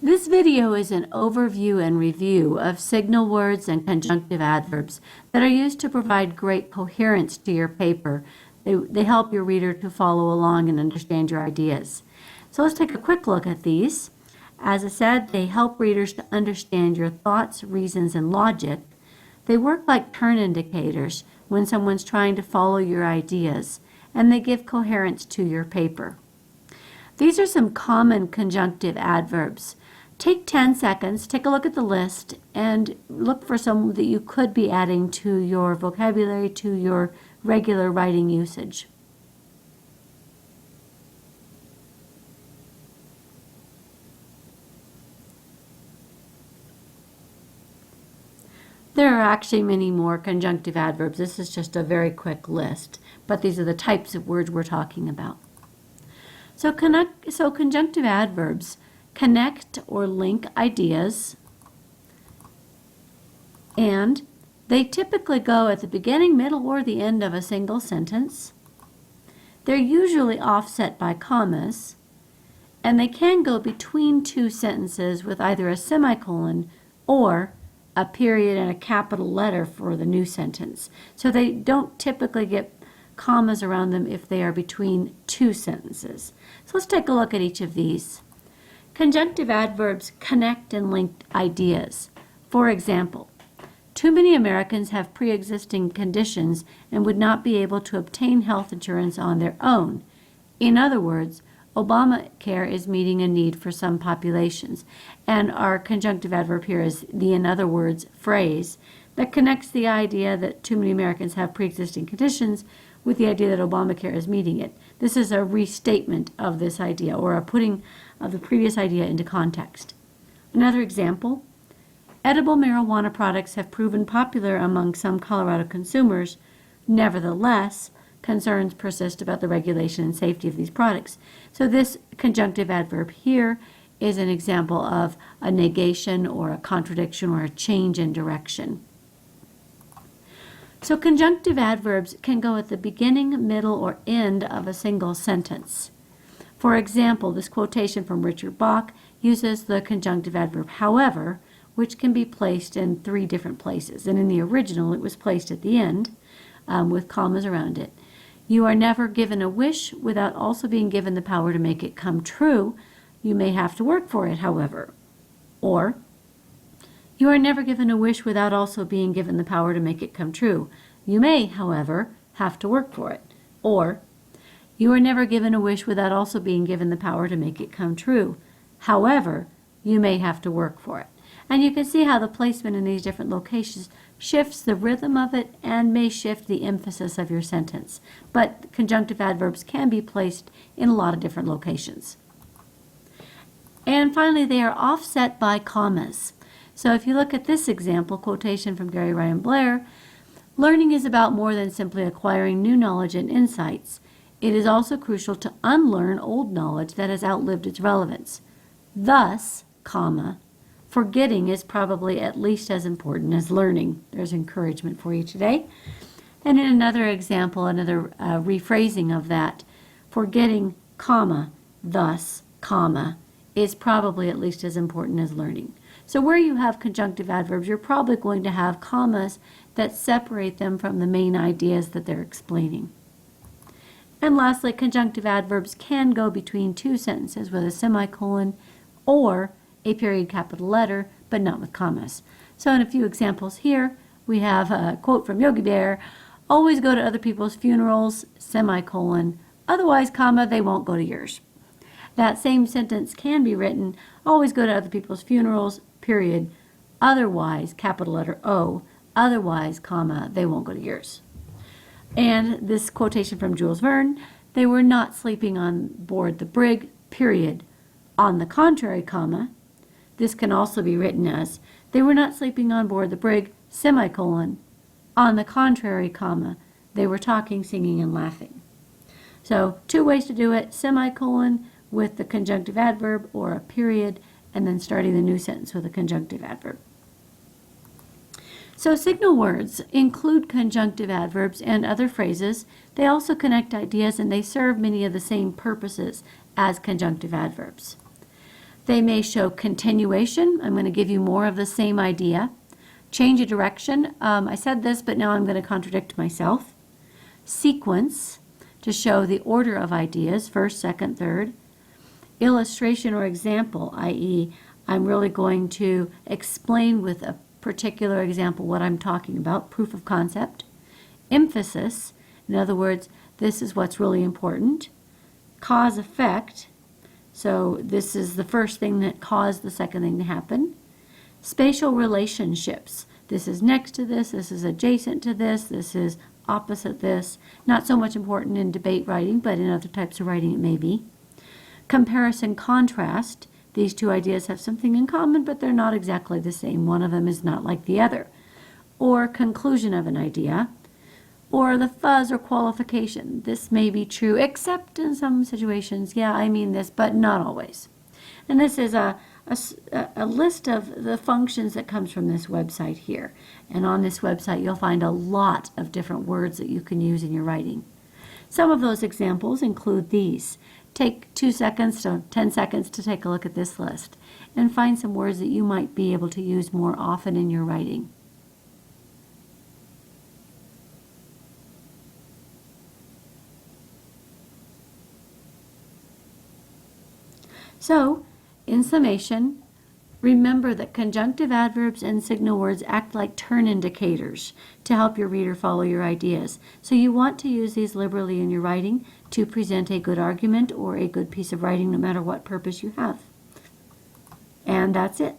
This video is an overview and review of signal words and conjunctive adverbs that are used to provide great coherence to your paper. They help your reader to follow along and understand your ideas. So let's take a quick look at these. As I said, they help readers to understand your thoughts, reasons, and logic. They work like turn indicators when someone's trying to follow your ideas, and they give coherence to your paper. These are some common conjunctive adverbs. Take 10 seconds, take a look at the list, and look for some that you could be adding to your vocabulary, to your regular writing usage. There are actually many more conjunctive adverbs. This is just a very quick list, but these are the types of words we're talking about. So conjunctive adverbs connect or link ideas, and they typically go at the beginning, middle, or the end of a single sentence. They're usually offset by commas, and they can go between two sentences with either a semicolon or a period and a capital letter for the new sentence. So they don't typically get commas around them if they are between two sentences. So let's take a look at each of these. Conjunctive adverbs connect and link ideas. For example, too many Americans have pre-existing conditions and would not be able to obtain health insurance on their own. In other words, Obamacare is meeting a need for some populations. And our conjunctive adverb here is the in other words phrase that connects the idea that too many Americans have pre-existing conditions with the idea that Obamacare is meeting it. This is a restatement of this idea, or a putting of the previous idea into context. Another example, edible marijuana products have proven popular among some Colorado consumers. Nevertheless, concerns persist about the regulation and safety of these products. So this conjunctive adverb here is an example of a negation or a contradiction or a change in direction. So conjunctive adverbs can go at the beginning, middle, or end of a single sentence. For example, this quotation from Richard Bach uses the conjunctive adverb however, which can be placed in 3 different places. And in the original, it was placed at the end with commas around it. You are never given a wish without also being given the power to make it come true. You may have to work for it, however. Or, you are never given a wish without also being given the power to make it come true. You may, however, have to work for it. Or, you are never given a wish without also being given the power to make it come true. However, you may have to work for it. And you can see how the placement in these different locations shifts the rhythm of it and may shift the emphasis of your sentence. But conjunctive adverbs can be placed in a lot of different locations. And finally, they are offset by commas. So if you look at this example, quotation from Gary Ryan Blair, learning is about more than simply acquiring new knowledge and insights. It is also crucial to unlearn old knowledge that has outlived its relevance. Thus, comma, forgetting is probably at least as important as learning. There's encouragement for you today. And in another example, another rephrasing of that, forgetting, comma, thus, comma, is probably at least as important as learning. So where you have conjunctive adverbs, you're probably going to have commas that separate them from the main ideas that they're explaining. And lastly, conjunctive adverbs can go between two sentences with a semicolon or a period capital letter, but not with commas. So in a few examples here, we have a quote from Yogi Bear, always go to other people's funerals, semicolon, otherwise, comma, they won't go to yours. That same sentence can be written, always go to other people's funerals, period, otherwise, capital letter O, otherwise, comma, they won't go to yours. And this quotation from Jules Verne, they were not sleeping on board the brig, period. On the contrary, comma, this can also be written as, they were not sleeping on board the brig, semicolon. On the contrary, comma, they were talking, singing, and laughing. So 2 ways to do it, semicolon with the conjunctive adverb or a period, and then starting the new sentence with a conjunctive adverb. So signal words include conjunctive adverbs and other phrases. They also connect ideas and they serve many of the same purposes as conjunctive adverbs. They may show continuation. I'm going to give you more of the same idea. Change of direction. I said this, but now I'm going to contradict myself. Sequence, to show the order of ideas, first, second, third. Illustration or example, i.e., I'm really going to explain with a particular example what I'm talking about, proof of concept. Emphasis, in other words, this is what's really important. Cause effect, so this is the first thing that caused the second thing to happen. Spatial relationships, this is next to this is adjacent to this is opposite this. Not so much important in debate writing, but in other types of writing it may be. Comparison contrast, these two ideas have something in common, but they're not exactly the same. One of them is not like the other. Or conclusion of an idea. Or the fuzz or qualification. This may be true, except in some situations. Yeah, I mean this, but not always. And this is a list of the functions that comes from this website here. And on this website, you'll find a lot of different words that you can use in your writing. Some of those examples include these. Take 2 seconds to 10 seconds to take a look at this list and find some words that you might be able to use more often in your writing. So, in summation, remember that conjunctive adverbs and signal words act like turn indicators to help your reader follow your ideas. So you want to use these liberally in your writing to present a good argument or a good piece of writing, no matter what purpose you have. And that's it.